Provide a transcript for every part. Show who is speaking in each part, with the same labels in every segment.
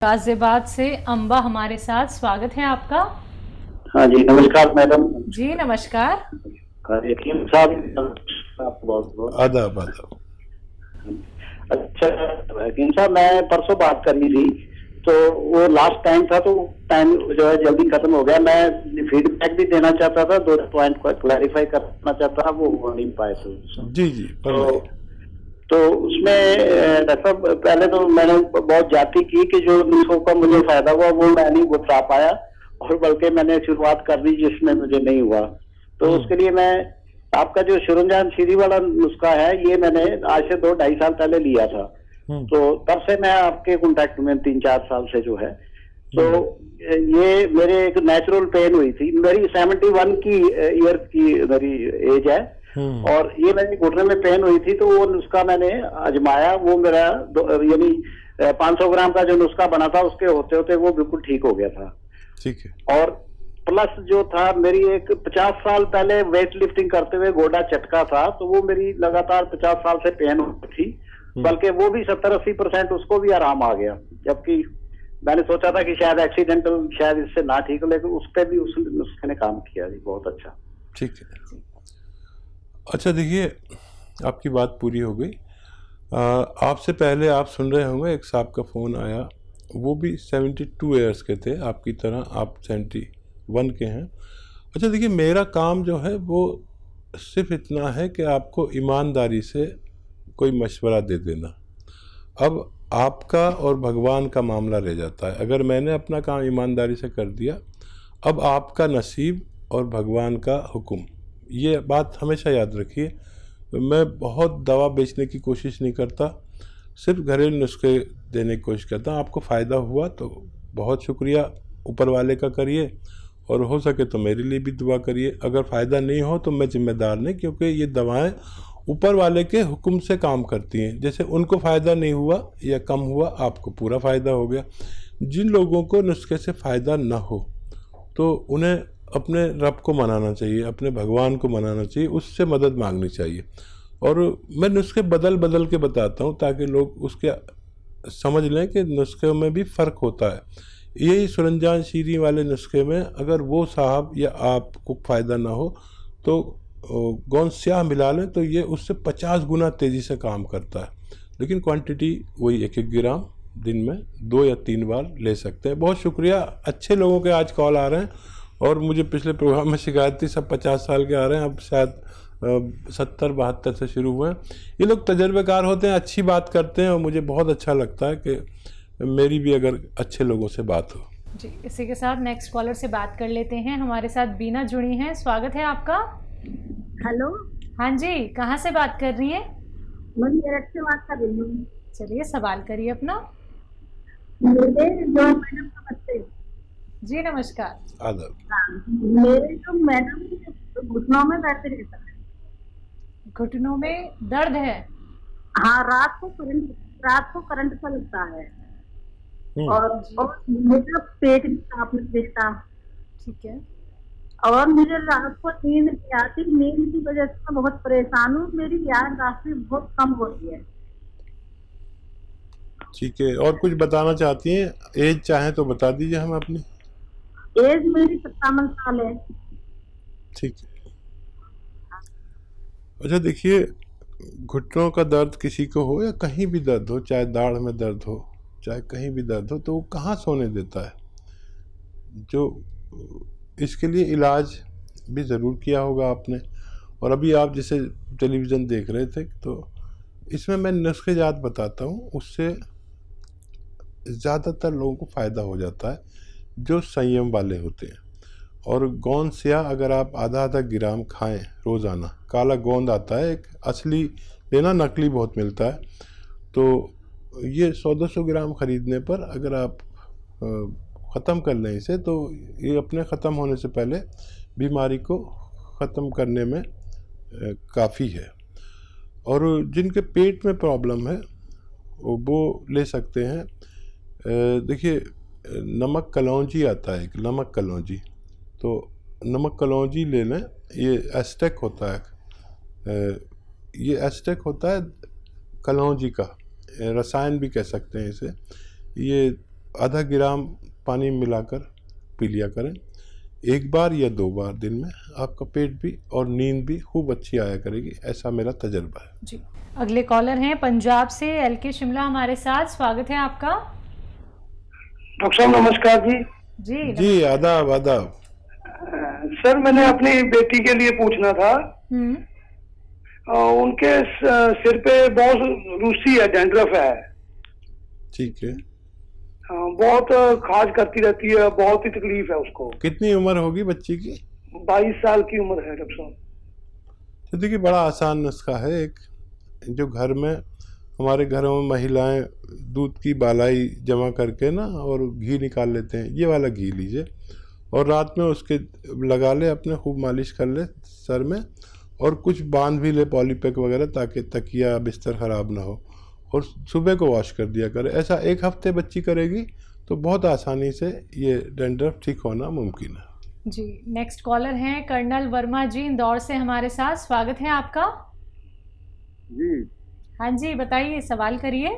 Speaker 1: गाजियाबाद से अम्बा हमारे साथ, स्वागत है आपका।
Speaker 2: हाँ जी, नमस्कार मैडम।
Speaker 1: जी नमस्कार।
Speaker 2: यकीन साहब, आपको बहुत बहुत
Speaker 3: आदाब आदाब।
Speaker 2: अच्छा यकीन साहब, मैं परसों बात करनी थी तो वो लास्ट टाइम था, तो टाइम जो है जल्दी खत्म हो गया। मैं फीडबैक भी देना चाहता था, 2 पॉइंट को क्लैरिफाई करना चाहता था, वो हो नहीं पाए थे।
Speaker 3: जी जी
Speaker 2: तो उसमें डॉक्टर साहब, पहले तो मैंने बहुत जाती की कि जो नुस्खों का मुझे फायदा हुआ वो मैं नहीं बता पाया, और बल्कि मैंने शुरुआत कर दी जिसमें मुझे नहीं हुआ। तो उसके लिए मैं आपका जो शुरंजान सीरी वाला नुस्खा है, ये मैंने आज से 2-2.5 साल पहले लिया था। तो तब से मैं आपके कांटेक्ट में 3-4 साल से जो है, तो ये मेरे एक नेचुरल पेन हुई थी। मेरी 71 की ईयर की मेरी एज है, और ये मेरी घुटने में पेन हुई थी, तो वो नुस्खा मैंने आजमाया। वो मेरा यानी 500 ग्राम का जो नुस्खा बना था, उसके होते होते वो बिल्कुल ठीक हो गया था।
Speaker 3: ठीक है।
Speaker 2: और प्लस जो था, मेरी एक 50 साल पहले वेट लिफ्टिंग करते हुए गोडा चटका था, तो वो मेरी लगातार 50 साल से पेन होती थी, बल्कि वो भी 70-80% उसको भी आराम आ गया। जबकि मैंने सोचा था कि शायद एक्सीडेंटल, शायद इससे ना ठीक हो, लेकिन उस पर भी उस नुस्खे ने काम किया जी, बहुत अच्छा।
Speaker 3: ठीक है। अच्छा देखिए, आपकी बात पूरी हो गई। आपसे पहले आप सुन रहे होंगे, एक साहब का फ़ोन आया, वो भी 72 ईयर्स के थे, आपकी तरह आप 71 के हैं। अच्छा देखिए, मेरा काम जो है वो सिर्फ इतना है कि आपको ईमानदारी से कोई मशवरा दे देना। अब आपका और भगवान का मामला रह जाता है। अगर मैंने अपना काम ईमानदारी से कर दिया, अब आपका नसीब और भगवान का हुक्म, ये बात हमेशा याद रखिए। मैं बहुत दवा बेचने की कोशिश नहीं करता, सिर्फ घरेलू नुस्खे देने की कोशिश करता हूँ। आपको फ़ायदा हुआ तो बहुत शुक्रिया, ऊपर वाले का करिए, और हो सके तो मेरे लिए भी दुआ करिए। अगर फ़ायदा नहीं हो तो मैं जिम्मेदार नहीं, क्योंकि ये दवाएं ऊपर वाले के हुक्म से काम करती हैं। जैसे उनको फ़ायदा नहीं हुआ या कम हुआ, आपको पूरा फ़ायदा हो गया। जिन लोगों को नुस्खे से फ़ायदा ना हो तो उन्हें अपने रब को मनाना चाहिए, अपने भगवान को मनाना चाहिए, उससे मदद मांगनी चाहिए। और मैं नुस्खे बदल बदल के बताता हूँ ताकि लोग उसके समझ लें कि नुस्खे में भी फ़र्क होता है। यही सुरंजान शीरी वाले नुस्खे में अगर वो साहब या आपको फ़ायदा ना हो तो गोंद स्याह मिला लें, तो ये उससे 50 गुना तेज़ी से काम करता है। लेकिन क्वांटिटी वही 1-1 ग्राम दिन में 2 या 3 बार ले सकते हैं। बहुत शुक्रिया। अच्छे लोगों के आज कॉल आ रहे हैं, और मुझे पिछले प्रोग्राम में शिकायत थी सब 50 साल के आ रहे हैं, अब शायद 70-72 से शुरू हुए हैं। ये लोग तजर्बेकार होते हैं, अच्छी बात करते हैं, और मुझे बहुत अच्छा लगता है कि मेरी भी अगर अच्छे लोगों से बात हो।
Speaker 1: जी, इसी के साथ नेक्स्ट कॉलर से बात कर लेते हैं। हमारे साथ बीना जुड़ी हैं, स्वागत है आपका।
Speaker 4: हेलो।
Speaker 1: हाँ जी, कहाँ से बात कर रही हैं?
Speaker 4: मैं मेरठ से बात कर रही हूँ।
Speaker 1: चलिए सवाल करिए अपना।
Speaker 4: मेरे जो मैडम का बच्चे।
Speaker 1: जी नमस्कार।
Speaker 3: आदाब।
Speaker 4: मेरे जो मैडम घुटनों में दर्द रहता है।
Speaker 1: घुटनों में दर्द है?
Speaker 4: हाँ, रात को करंट सा लगता है, और मेरा पेट भी साफ नहीं दिखता।
Speaker 1: ठीक है।
Speaker 4: और मुझे रात को नींद नहीं आती, नींद की वजह से मैं बहुत परेशान हूँ। मेरी याददाश्त बहुत कम होती है।
Speaker 3: ठीक है, और कुछ बताना चाहती हैं? एज चाहें तो बता दीजिए हम अपनी।
Speaker 4: एज मेरी 57 साल है।
Speaker 3: ठीक है। अच्छा देखिए, घुटनों का दर्द किसी को हो या कहीं भी दर्द हो, चाहे दाढ़ में दर्द हो, चाहे कहीं भी दर्द हो, तो वो कहाँ सोने देता है? जो इसके लिए इलाज भी ज़रूर किया होगा आपने, और अभी आप जैसे टेलीविज़न देख रहे थे, तो इसमें मैं नुस्खे जात बताता हूँ, उससे ज़्यादातर लोगों को फ़ायदा हो जाता है जो संयम वाले होते हैं। और गोंद स्याह अगर आप आधा ग्राम खाएं रोज़ाना, काला गोंद आता है एक, असली लेना, नकली बहुत मिलता है, तो ये 100-200 ग्राम ख़रीदने पर अगर आप ख़त्म कर लें इसे, तो ये अपने ख़त्म होने से पहले बीमारी को ख़त्म करने में काफ़ी है। और जिनके पेट में प्रॉब्लम है वो ले सकते हैं। देखिए, नमक कलौंजी आता है, एक नमक कलौंजी, तो नमक कलौंजी ले लें। ये एस्टेक होता है, ये एस्टेक होता है कलौंजी का, रसायन भी कह सकते हैं इसे। ये आधा ग्राम पानी मिलाकर पी लिया करें, 1 बार या 2 बार दिन में। आपका पेट भी और नींद भी खूब अच्छी आया करेगी, ऐसा मेरा तजर्बा है
Speaker 1: जी। अगले कॉलर हैं पंजाब से LK शिमला हमारे साथ, स्वागत है आपका।
Speaker 5: डॉक्टर साहब नमस्कार जी।
Speaker 3: जी आदाब आदाब।
Speaker 5: सर मैंने अपनी बेटी के लिए पूछना था। उनके सिर पे बहुत रूसी है, डैंड्रफ है।
Speaker 3: ठीक है।
Speaker 5: बहुत खाज करती रहती है, बहुत ही तकलीफ है उसको।
Speaker 3: कितनी उम्र होगी बच्ची की?
Speaker 5: 22 साल की उम्र है डॉक्टर साहब।
Speaker 3: तो देखिए बड़ा आसान नुस्खा है एक, जो घर में हमारे घरों में महिलाएं दूध की बालाई जमा करके ना और घी निकाल लेते हैं, ये वाला घी लीजिए और रात में उसके लगा ले, अपने खूब मालिश कर ले सर में, और कुछ बांध भी ले पॉलीपैक वगैरह, ताकि तकिया बिस्तर ख़राब ना हो, और सुबह को वॉश कर दिया करे। ऐसा 1 हफ्ते बच्ची करेगी तो बहुत आसानी से ये डैंड्रफ ठीक होना मुमकिन है।
Speaker 1: जी। नेक्स्ट कॉलर हैं कर्नल वर्मा जी इंदौर से हमारे साथ, स्वागत है आपका।
Speaker 6: जी
Speaker 1: हाँ जी, बताइए, सवाल करिए।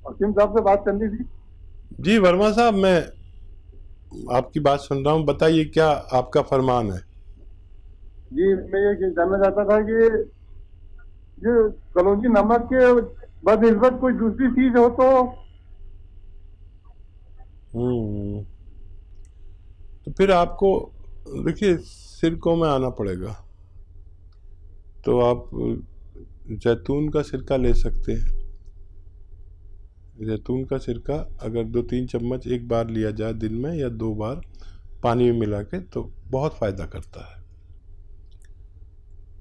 Speaker 6: हकीम साहब से बात करनी थी।
Speaker 3: जी वर्मा साहब, मैं आपकी बात सुन रहा हूँ, बताइए क्या आपका फरमान है।
Speaker 6: जी मैं ये जानना चाहता था कि ये कलौंजी नमक के बदनिस्बत कोई दूसरी चीज हो
Speaker 3: तो फिर आपको देखिए सिरकों में आना पड़ेगा। तो आप जैतून का सिरका ले सकते हैं। जैतून का सिरका अगर 2-3 चम्मच 1 बार लिया जाए दिन में, या 2 बार पानी में मिला के, तो बहुत फ़ायदा करता है।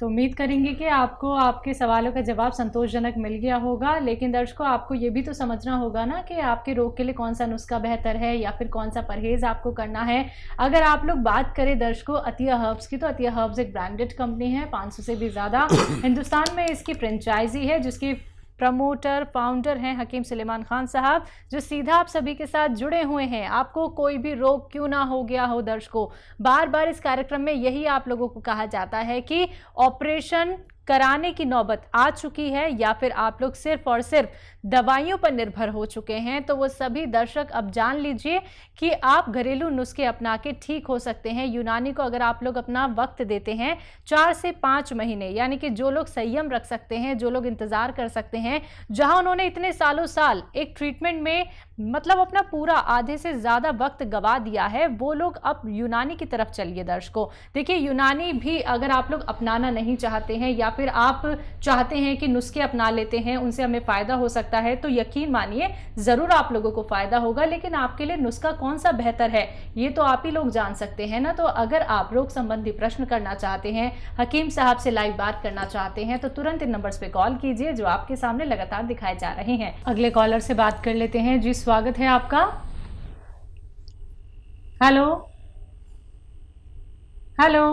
Speaker 1: तो उम्मीद करेंगे कि आपको आपके सवालों का जवाब संतोषजनक मिल गया होगा, लेकिन दर्शकों आपको ये भी तो समझना होगा ना कि आपके रोग के लिए कौन सा नुस्खा बेहतर है या फिर कौन सा परहेज़ आपको करना है। अगर आप लोग बात करें दर्शकों अतिया हर्ब्स की, तो अतिया हर्ब्स एक ब्रांडेड कंपनी है, 500 से भी ज़्यादा हिंदुस्तान में इसकी फ्रेंचाइजी है, जिसकी प्रमोटर फाउंडर हैं हकीम सुलेमान खान साहब, जो सीधा आप सभी के साथ जुड़े हुए हैं। आपको कोई भी रोग क्यों ना हो गया हो दर्शकों, बार बार इस कार्यक्रम में यही आप लोगों को कहा जाता है कि ऑपरेशन कराने की नौबत आ चुकी है या फिर आप लोग सिर्फ और सिर्फ दवाइयों पर निर्भर हो चुके हैं, तो वो सभी दर्शक अब जान लीजिए कि आप घरेलू नुस्खे अपना के ठीक हो सकते हैं। यूनानी को अगर आप लोग अपना वक्त देते हैं 4 से 5 महीने, यानी कि जो लोग संयम रख सकते हैं, जो लोग इंतजार कर सकते हैं, जहां उन्होंने इतने सालों साल एक ट्रीटमेंट में मतलब अपना पूरा आधे से ज़्यादा वक्त गवा दिया है, वो लोग अब यूनानी की तरफ चलिए दर्शकों। देखिए यूनानी भी अगर आप लोग अपनाना नहीं चाहते हैं या फिर आप चाहते हैं कि नुस्खे अपना लेते हैं, उनसे हमें फ़ायदा हो सकता है, तो यकीन मानिए ज़रूर आप लोगों को फ़ायदा होगा, लेकिन आपके लिए नुस्खा कौन सा बेहतर है ये तो आप ही लोग जान सकते हैं ना। तो अगर आप रोग संबंधी प्रश्न करना चाहते हैं, हकीम साहब से लाइव बात करना चाहते हैं, तो तुरंत इन नंबर्स पे कॉल कीजिए जो आपके सामने लगातार दिखाए जा रहे हैं। अगले कॉलर से बात कर लेते हैं। जी स्वागत है आपका। हेलो हेलो,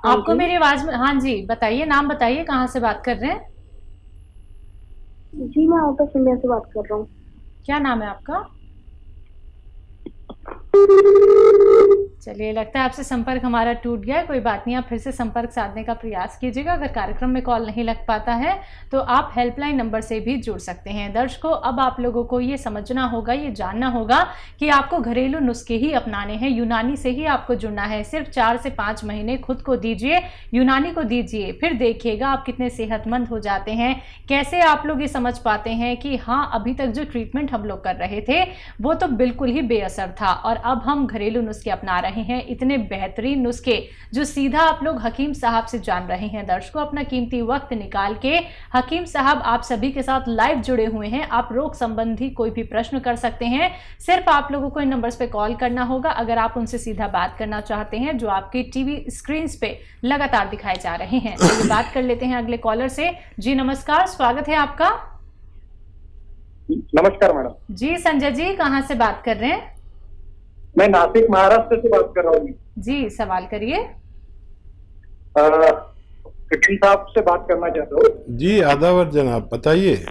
Speaker 1: आपको मेरी आवाज में? हाँ जी बताइए, नाम बताइए, कहाँ से बात कर रहे हैं?
Speaker 4: जी मैं आउट ऑफ इंडिया से बात कर रहा हूँ।
Speaker 1: क्या नाम है आपका? चलिए, लगता है आपसे संपर्क हमारा टूट गया है। कोई बात नहीं, आप फिर से संपर्क साधने का प्रयास कीजिएगा। अगर कार्यक्रम में कॉल नहीं लग पाता है तो आप हेल्पलाइन नंबर से भी जुड़ सकते हैं। दर्शकों अब आप लोगों को ये समझना होगा, ये जानना होगा कि आपको घरेलू नुस्खे ही अपनाने हैं, यूनानी से ही आपको जुड़ना है। सिर्फ 4 से 5 महीने खुद को दीजिए, यूनानी को दीजिए, फिर देखिएगा आप कितने सेहतमंद हो जाते हैं। कैसे आप लोग ये समझ पाते हैं कि हाँ अभी तक जो ट्रीटमेंट हम लोग कर रहे थे वो तो बिल्कुल ही बेअसर था और अब हम घरेलू नुस्खे अपना रहे हैं, इतने बेहतरीन नुस्खे जो सीधा आप लोग हकीम साहब से जान रहे हैं। दर्शकों अपना कीमती वक्त निकाल के हकीम साहब आप सभी के साथ लाइव जुड़े हुए हैं। आप रोग संबंधी कोई भी प्रश्न कर सकते हैं, सिर्फ आप लोगों को इन नंबर्स पे कॉल करना होगा अगर आप उनसे सीधा बात करना चाहते हैं, जो आपके टीवी स्क्रीन पे लगातार दिखाए जा रहे हैं। तो बात कर लेते हैं अगले कॉलर से। जी नमस्कार, स्वागत है आपका।
Speaker 6: नमस्कार मैडम।
Speaker 1: जी संजय जी, कहाँ से बात कर रहे हैं?
Speaker 6: मैं नासिक महाराष्ट्र से बात कर रहा हूँ। जी
Speaker 1: सवाल करिए।
Speaker 6: हकीम साहब से बात करना चाहता हूँ।
Speaker 3: जी आदावर जनाब, बताइए।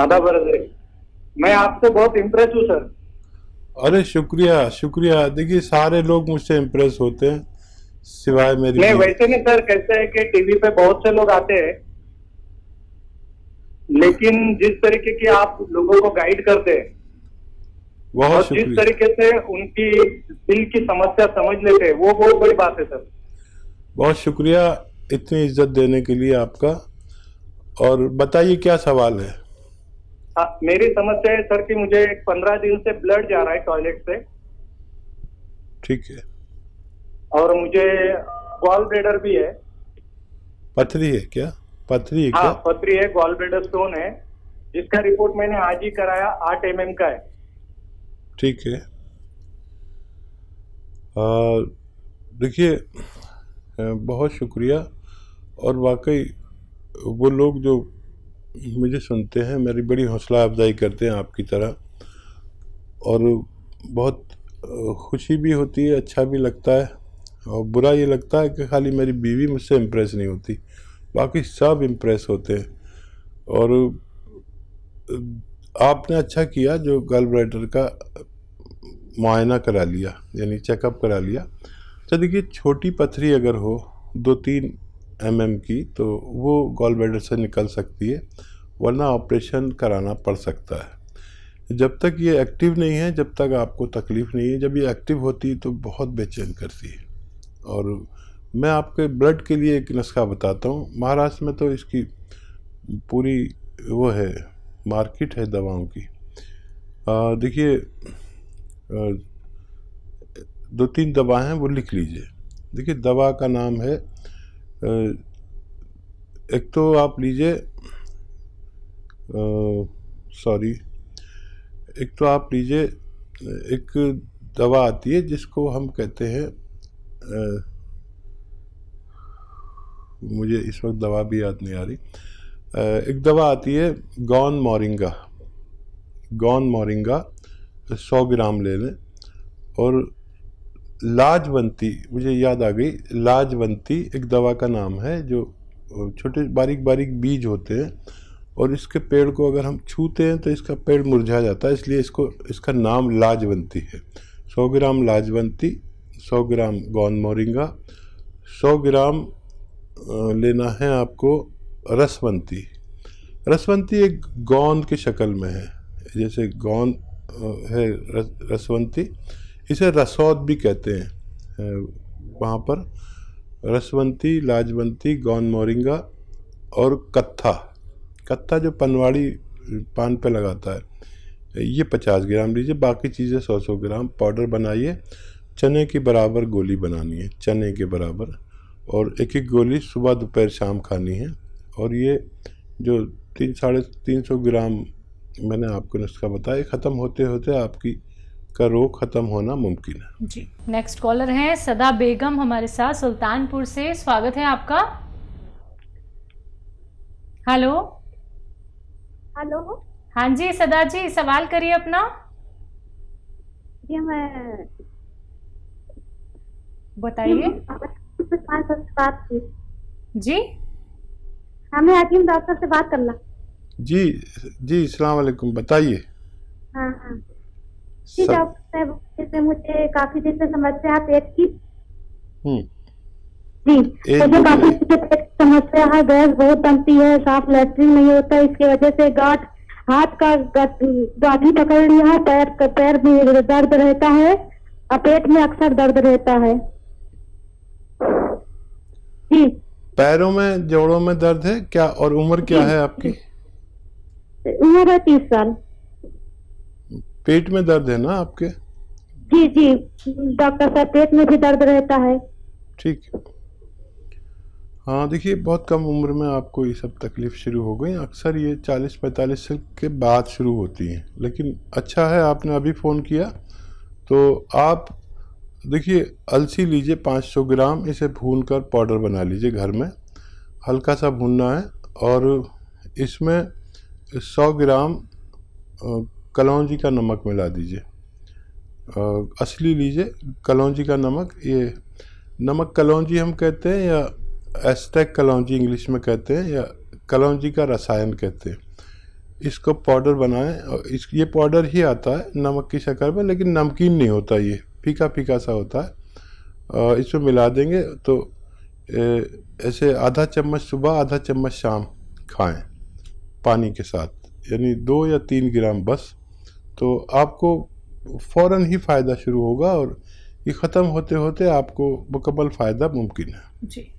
Speaker 6: आदावर, मैं आपसे बहुत इम्प्रेस हूँ सर।
Speaker 3: अरे शुक्रिया शुक्रिया। देखिए सारे लोग मुझसे इम्प्रेस होते हैं सिवाय मेरी।
Speaker 6: नहीं वैसे नहीं सर, कैसे है कि टीवी पे बहुत से लोग आते हैं
Speaker 7: लेकिन जिस तरीके की आप लोगों को गाइड करते हैं और
Speaker 3: बहुत
Speaker 7: जिस
Speaker 3: शुक्रिया,
Speaker 7: तरीके से उनकी दिल की समस्या समझ लेते हैं, वो बहुत बड़ी बात है सर।
Speaker 3: बहुत शुक्रिया इतनी इज्जत देने के लिए आपका। और बताइए क्या सवाल है?
Speaker 7: हाँ, मेरी समस्या है सर कि मुझे 15 दिन से ब्लड जा रहा है टॉयलेट से,
Speaker 3: ठीक है।
Speaker 7: और मुझे गॉल ब्लैडर भी है।
Speaker 3: पथरी है क्या? पथरी है
Speaker 7: हाँ,
Speaker 3: क्या?
Speaker 7: पथरी है, गॉल ब्लैडर स्टोन है, जिसका रिपोर्ट मैंने आज ही कराया, 8 mm का है।
Speaker 3: ठीक है। देखिए, बहुत शुक्रिया। और वाकई वो लोग जो मुझे सुनते हैं मेरी बड़ी हौसला अफजाई करते हैं आपकी तरह, और बहुत खुशी भी होती है, अच्छा भी लगता है। और बुरा ये लगता है कि खाली मेरी बीवी मुझसे इम्प्रेस नहीं होती, बाकी सब इम्प्रेस होते हैं। और आपने अच्छा किया जो गॉल ब्लैडर का मुआयना करा लिया, यानी चेकअप करा लिया। तो देखिए, छोटी पथरी अगर हो 2-3 mm की तो वो गॉल ब्लैडर से निकल सकती है, वरना ऑपरेशन कराना पड़ सकता है। जब तक ये एक्टिव नहीं है, जब तक आपको तकलीफ़ नहीं है, जब ये एक्टिव होती है तो बहुत बेचैन करती है। और मैं आपके ब्लड के लिए एक नुस्खा बताता हूँ। महाराष्ट्र में तो इसकी पूरी वो है, मार्केट है दवाओं की। देखिए, 2-3 दवा हैं, वो लिख लीजिए। देखिए, दवा का नाम है, एक तो आप लीजिए, सॉरी, एक तो आप लीजिए, एक दवा आती है जिसको हम कहते हैं, मुझे इस वक्त दवा भी याद नहीं आ रही। एक दवा आती है गौन मोरिंगा। गौन मोरिंगा 100 ग्राम ले लें। और लाजवंती, मुझे याद आ गई, लाजवंती एक दवा का नाम है, जो छोटे बारीक बारीक बीज होते हैं, और इसके पेड़ को अगर हम छूते हैं तो इसका पेड़ मुरझा जाता है, इसलिए इसका नाम लाजवंती है। 100 ग्राम लाजवंती, 100 ग्राम गौन मोरिंगा, 100 ग्राम लेना है आपको रसवंती। रसवंती एक गोंद की शक्ल में है, जैसे गोंद है रसवंती, इसे रसौद भी कहते हैं वहाँ पर। रसवंती, लाजवंती, गौन मोरिंगा और कत्था जो पनवाड़ी पान पे लगाता है, ये 50 ग्राम लीजिए। बाकी चीज़ें 100-100 ग्राम पाउडर बनाइए। चने की बराबर गोली बनानी है, चने के बराबर, और एक एक गोली सुबह दोपहर शाम खानी है। और ये जो 300-350 ग्राम मैंने आपको नुस्खा बताया, ख़त्म होते होते आपकी का रोग ख़त्म होना मुमकिन है।
Speaker 1: जी, नेक्स्ट कॉलर हैं सदा बेगम हमारे साथ सुल्तानपुर से। स्वागत है आपका। Hello
Speaker 4: hello.
Speaker 1: हाँ जी सदा जी, सवाल करिए अपना।
Speaker 4: जी मैं
Speaker 1: बताइए
Speaker 4: बात की
Speaker 1: जी।
Speaker 4: हमें हकीम डॉक्टर से बात करना।
Speaker 3: जी जी, अस्सलाम वालेकुम, बताइए।
Speaker 4: हाँ हाँ जी डॉक्टर साहब, जैसे मुझे काफी दिन से समस्या है पेट की। जी, मुझे काफी दिन से पेट की समस्या है, गैस बहुत बनती है, साफ लैट्रिन नहीं होता, इसकी वजह से गांठ, हाथ का गांठी पकड़ लिया है, पैर में दर्द रहता है और पेट में अक्सर दर्द रहता है। जी,
Speaker 3: पैरों में, जोड़ों में दर्द है क्या? और उम्र क्या है आपकी?
Speaker 4: उम्र है 30 साल।
Speaker 3: पेट में दर्द है ना आपके?
Speaker 4: जी जी डॉक्टर साहब, पेट में भी दर्द रहता है।
Speaker 3: ठीक है। हाँ देखिए, बहुत कम उम्र में आपको ये सब तकलीफ शुरू हो गई। अक्सर ये 40-45 साल के बाद शुरू होती हैं, लेकिन अच्छा है आपने अभी फ़ोन किया। तो आप देखिए, अलसी लीजिए 500 ग्राम, इसे भून कर पाउडर बना लीजिए घर में, हल्का सा भूनना है। और इसमें 100 ग्राम कलौंजी का नमक मिला दीजिए, असली लीजिए कलौंजी का नमक। ये नमक कलौंजी हम कहते हैं, या एस्टेक कलौंजी इंग्लिश में कहते हैं, या कलौंजी का रसायन कहते हैं। इसको पाउडर बनाएं, और ये पाउडर ही आता है नमक की शक्ल में, लेकिन नमकीन नहीं होता, ये फीका फीका सा होता है। इसमें मिला देंगे तो ऐसे आधा चम्मच सुबह, आधा चम्मच शाम खाएं पानी के साथ, यानी 2 या 3 ग्राम बस, तो आपको फ़ौरन ही फ़ायदा शुरू होगा और ये ख़त्म होते होते आपको मुकम्मल फ़ायदा मुमकिन है।
Speaker 1: जी।